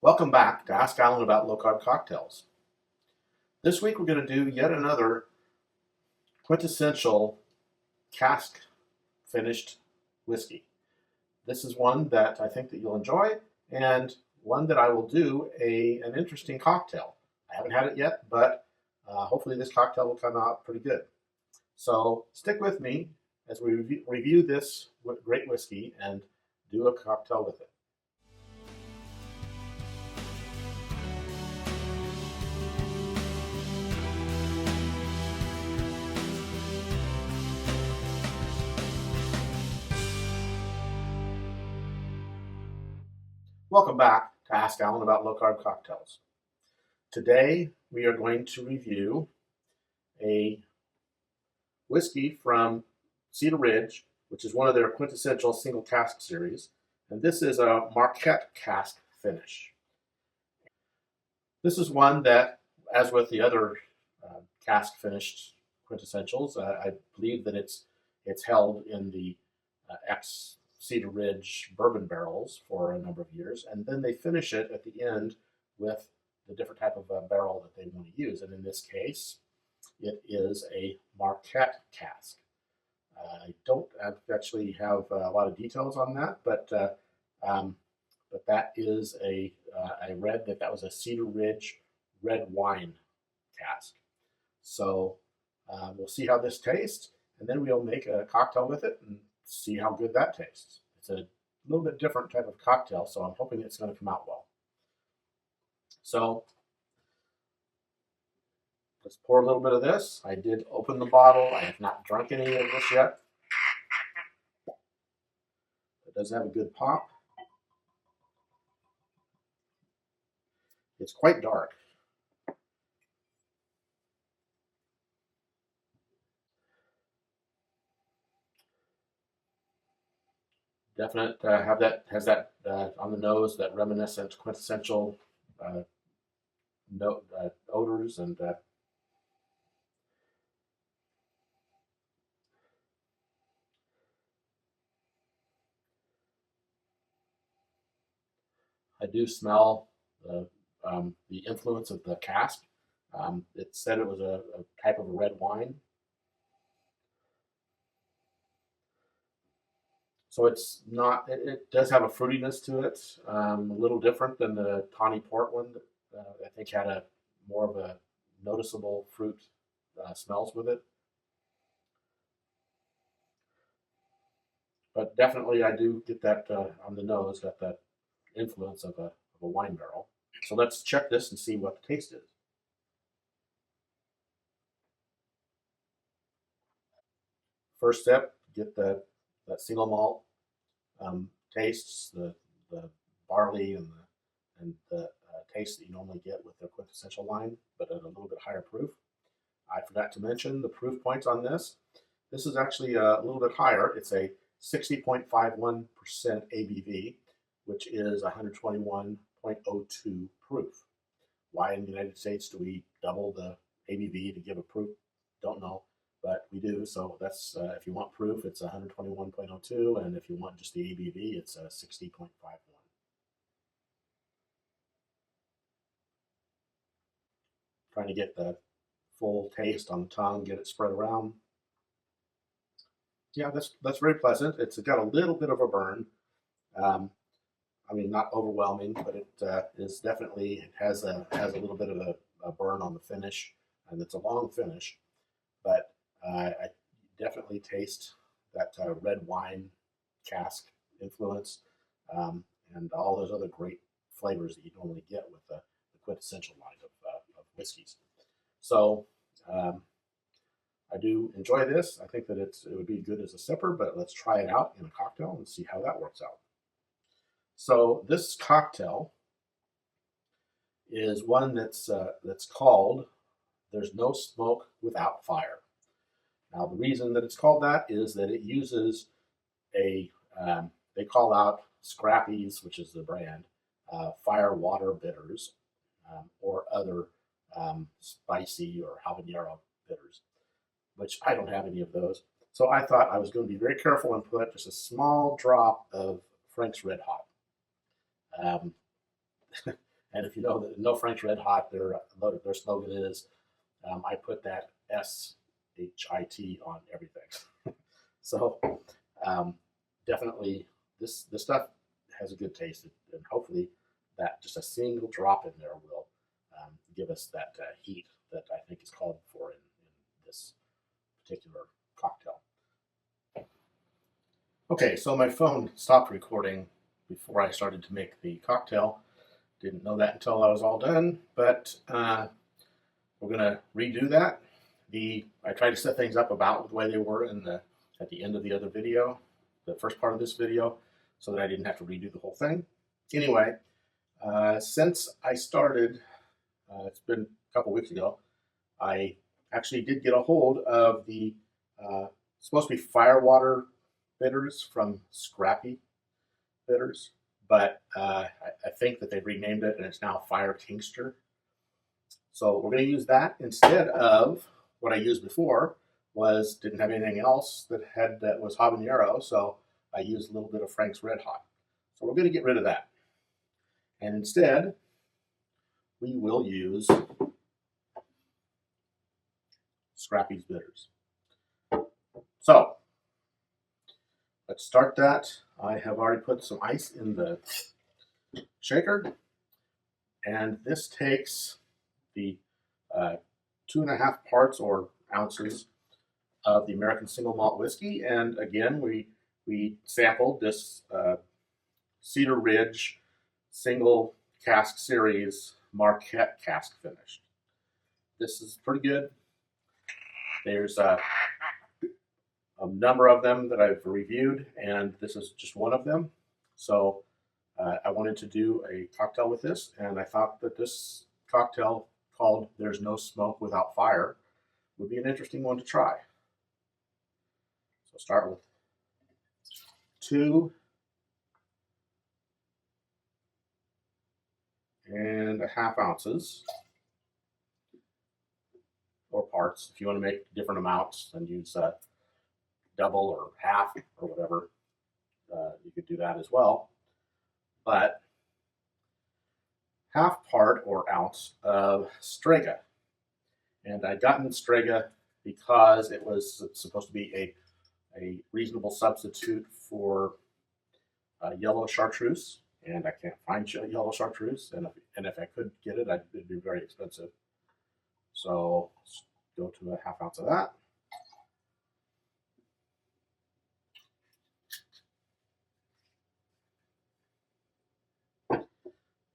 Welcome back to Ask Alan About Low Carb Cocktails. This week we're going to do yet another quintessential cask finished whiskey. This is one that I think that you'll enjoy and one that I will do an interesting cocktail. I haven't had it yet, but hopefully this cocktail will come out pretty good. So stick with me as we review this great whiskey and do a cocktail with it. Welcome back to Ask Alan About Low Carb Cocktails. Today we are going to review a whiskey from Cedar Ridge, which is one of their quintessential single cask series, and this is a Marquette Cask Finish. This is one that, as with the other cask finished quintessentials, I believe that it's held in the ex Cedar Ridge bourbon barrels for a number of years, and then they finish it at the end with the different type of barrel that they want to use. And in this case, it is a Marquette cask. I don't actually have a lot of details on that, but that is I read that was a Cedar Ridge Red Wine cask. So we'll see how this tastes, and then we'll make a cocktail with it and see how good that tastes. It's a little bit different type of cocktail, so I'm hoping it's going to come out well. So let's pour a little bit of this. I did open the bottle. I have not drunk any of this yet. It does have a good pop. It's quite dark. Definite has that on the nose, that reminiscent quintessential odors, and I do smell the influence of the cask. It said it was a type of a red wine. So it's not, it does have a fruitiness to it, a little different than the tawny port one that I think had a more of a noticeable fruit smells with it. But definitely I do get that on the nose, got that influence of a wine barrel. So let's check this and see what the taste is. First step, get that single malt tastes, the barley and the taste that you normally get with the quintessential line, but at a little bit higher proof. I forgot to mention the proof points on this. This is actually a little bit higher. It's a 60.51% ABV, which is 121.02 proof. Why in the United States do we double the ABV to give a proof? Don't know, but we do. So that's if you want proof, it's 121.02, and if you want just the ABV, it's 60.51. Trying to get the full taste on the tongue, get it spread around. Yeah, that's very pleasant. It's got a little bit of a burn. Um, I mean, not overwhelming, but it is definitely, it has a little bit of a burn on the finish, and it's a long finish. But I definitely taste that red wine cask influence, and all those other great flavors that you normally get with the quintessential line of whiskeys. So I do enjoy this. I think that it would be good as a sipper, but let's try it out in a cocktail and see how that works out. So this cocktail is one that's called "There's No Smoke Without Fire." Now, the reason that it's called that is that it uses they call out Scrappy's, which is the brand, fire water bitters, or other spicy or habanero bitters, which I don't have any of those. So I thought I was going to be very careful and put just a small drop of Frank's Red Hot. Um, And if you know that No French Red Hot, their slogan is, I put that SHIT on everything. So definitely this stuff has a good taste, and hopefully that just a single drop in there will give us that heat that I think is called for in this particular cocktail. Okay, so my phone stopped recording before I started to make the cocktail. Didn't know that until I was all done, but we're going to redo that. I tried to set things up about the way they were at the end of the other video, the first part of this video, so that I didn't have to redo the whole thing. Anyway, since I started, it's been a couple weeks ago, I actually did get a hold of the supposed to be firewater bitters from Scrappy Bitters, but I think that they've renamed it and it's now Fire Tincture. So we're going to use that instead of what I used before. Didn't have anything else that was habanero, so I used a little bit of Frank's Red Hot. So we're going to get rid of that, and instead we will use Scrappy's bitters. So let's start that. I have already put some ice in the shaker, and this takes the 2.5 parts or ounces of the American Single Malt whiskey, and again we sampled this Cedar Ridge Single Cask Series Marquette Cask Finished. This is pretty good. There's a number of them that I've reviewed, and this is just one of them. So I wanted to do a cocktail with this, and I thought that this cocktail called There's No Smoke Without Fire would be an interesting one to try. So start with 2.5 ounces, or parts. If you want to make different amounts, then use double or half or whatever. You could do that as well. But half part or ounce of Strega. And I'd gotten Strega because it was supposed to be a reasonable substitute for yellow chartreuse, and I can't find yellow chartreuse, and if I could get it, it'd be very expensive. So let's go to 1/2 ounce of that.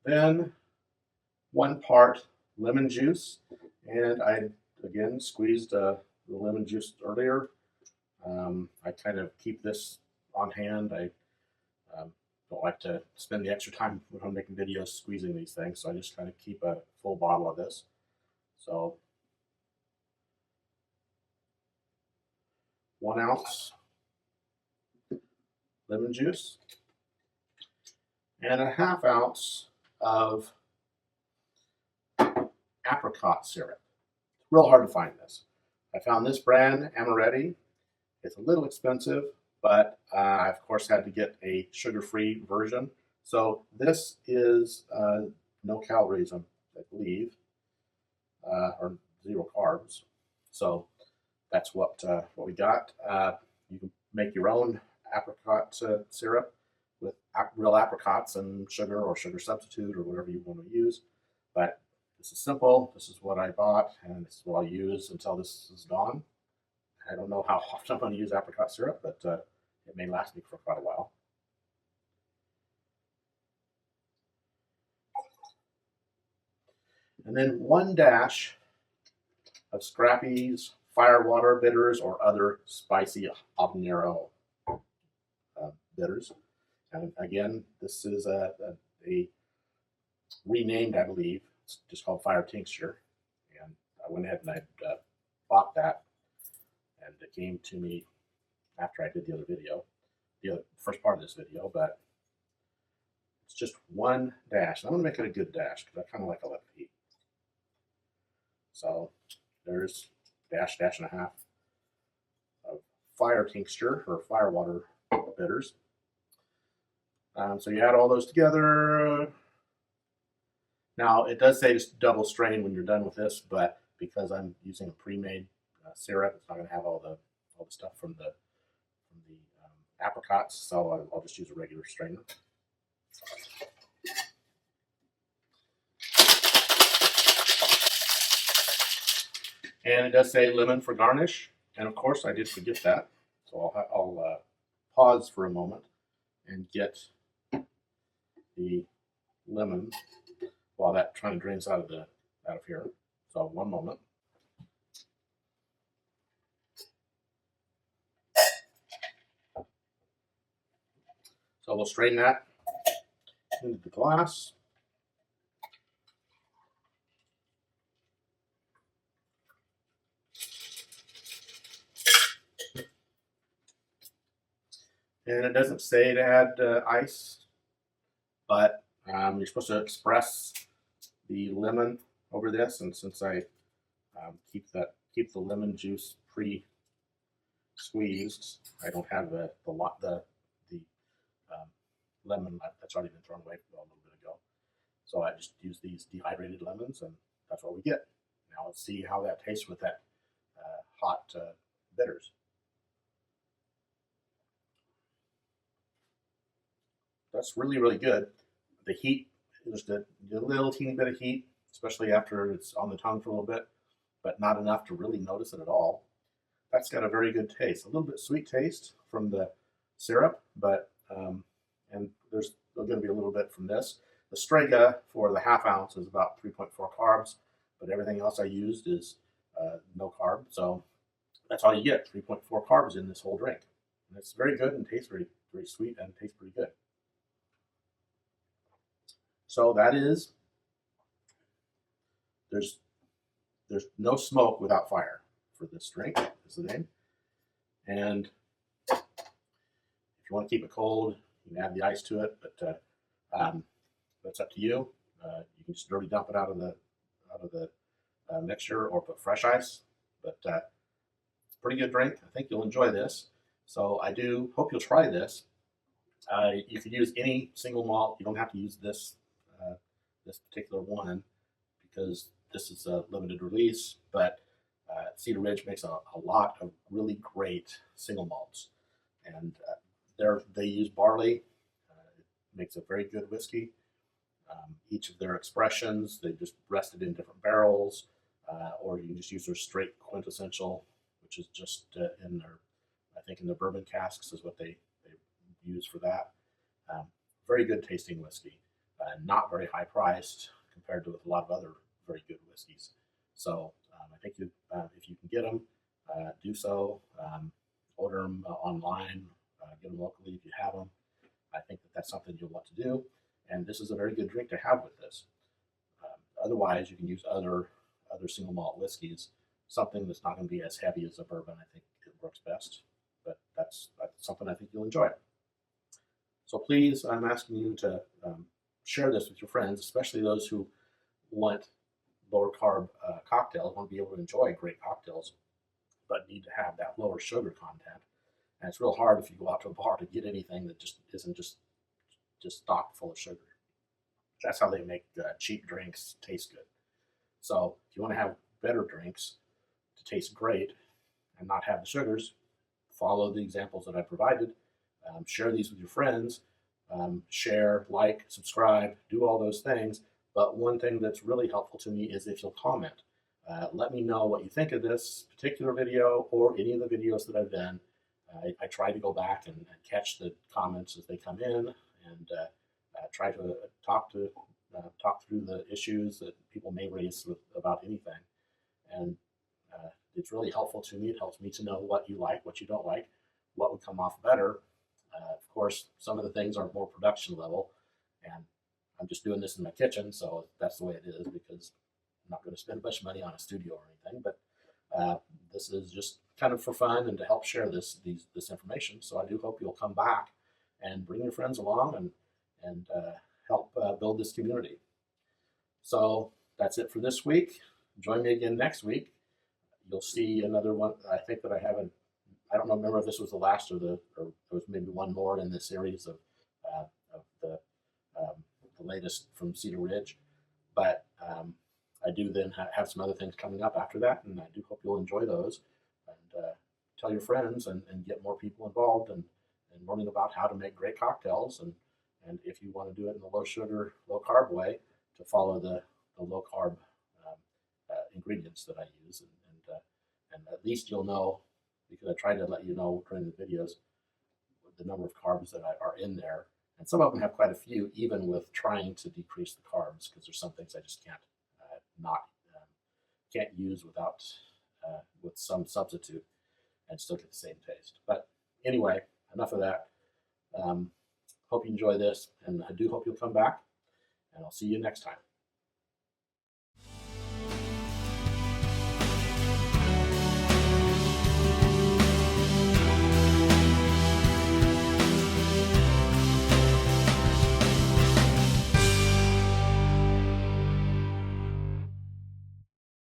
Then 1 part lemon juice, and I again squeezed the lemon juice earlier. I kind of keep this on hand. I don't like to spend the extra time when I'm making videos squeezing these things, so I just kind of keep a full bottle of this. So 1 ounce lemon juice and 1/2 ounce of apricot syrup. It's real hard to find this. I found this brand, Amaretti. It's a little expensive, but I of course had to get a sugar-free version. So this is no calories, I believe, or 0 carbs. So that's what we got. You can make your own apricot syrup with real apricots and sugar or sugar substitute or whatever you want to use. But this is simple. This is what I bought, and this is what I'll use until this is gone. I don't know how often I'm going to use apricot syrup, but it may last me for quite a while. And then 1 dash of Scrappy's Firewater bitters or other spicy habanero bitters. And again, this is a renamed, I believe. It's just called Fire Tincture. And I went ahead and I bought that, and it came to me after I did the other video, the first part of this video, but it's just 1 dash. And I'm going to make it a good dash because I kind of like a lot of heat. So there's dash and 1/2 of Fire Tincture or Firewater bitters. So you add all those together, Now, it does say just double strain when you're done with this, but because I'm using a pre-made syrup, it's not going to have all the stuff from the apricots, so I'll just use a regular strainer. And it does say lemon for garnish, and of course I did forget that, so I'll pause for a moment and get the lemon while that trying to drains out of here. So one moment. So we'll strain that into the glass. And it doesn't say to add ice, but you're supposed to express the lemon over this, and since I keep the lemon juice pre-squeezed, I don't have the lemon that's already been thrown away a little bit ago. So I just use these dehydrated lemons, and that's what we get. Now let's see how that tastes with that hot bitters. That's really, really good. The heat, just a little teeny bit of heat, especially after it's on the tongue for a little bit, but not enough to really notice it at all. That's got a very good taste. A little bit sweet taste from the syrup, but and there's going to be a little bit from this. The Strega for the half ounce is about 3.4 carbs, but everything else I used is no carb. So that's all you get, 3.4 carbs in this whole drink. And it's very good and tastes very, very sweet and tastes pretty good. So that is, there's no smoke without fire for this drink, is the name. And if you want to keep it cold, you can add the ice to it, but that's up to you. You can just dirty dump it out of the mixture or put fresh ice. But it's a pretty good drink. I think you'll enjoy this. So I do hope you'll try this. You could use any single malt. You don't have to use this particular one because this is a limited release. But Cedar Ridge makes a lot of really great single malts, and they use barley. It makes a very good whiskey. Each of their expressions, they just rested in different barrels, or you can just use their straight quintessential, which is just in their, I think in the bourbon casks is what they use for that. Very good tasting whiskey, not very high priced compared to with a lot of other very good whiskeys. So I think if you can get them, do so. Order them online, get them locally if you have them. I think that's something you'll want to do. And this is a very good drink to have with this. Otherwise, you can use other single malt whiskeys. Something that's not going to be as heavy as a bourbon, I think it works best. But that's something I think you'll enjoy. So please, I'm asking you to share this with your friends, especially those who want lower carb cocktails, want to be able to enjoy great cocktails, but need to have that lower sugar content. And it's real hard if you go out to a bar to get anything that just isn't just stocked full of sugar. That's how they make cheap drinks taste good. So if you want to have better drinks to taste great and not have the sugars, follow the examples that I provided. Share these with your friends. Share, like, subscribe, do all those things. But one thing that's really helpful to me is if you'll comment. Let me know what you think of this particular video or any of the videos that I've done. I try to go back and catch the comments as they come in, and try to talk through the issues that people may raise about anything. And it's really helpful to me. It helps me to know what you like, what you don't like, what would come off better. Of course, some of the things are more production level, and I'm just doing this in my kitchen, so that's the way it is because I'm not going to spend much money on a studio or anything. But this is just kind of for fun and to help share this information. So I do hope you'll come back and bring your friends along and help build this community. So that's it for this week. Join me again next week. You'll see another one. I think that I don't remember if this was the last or there was maybe one more in the series of the latest from Cedar Ridge. But I do then have some other things coming up after that, and I do hope you'll enjoy those. And tell your friends and get more people involved and learning about how to make great cocktails. And if you want to do it in the low sugar, low carb way, to follow the low carb ingredients that I use. And at least you'll know, because I try to let you know during the videos the number of carbs that are in there. And some of them have quite a few, even with trying to decrease the carbs, because there's some things I just can't use without with some substitute and still get the same taste. But anyway, enough of that. Hope you enjoy this, and I do hope you'll come back, and I'll see you next time.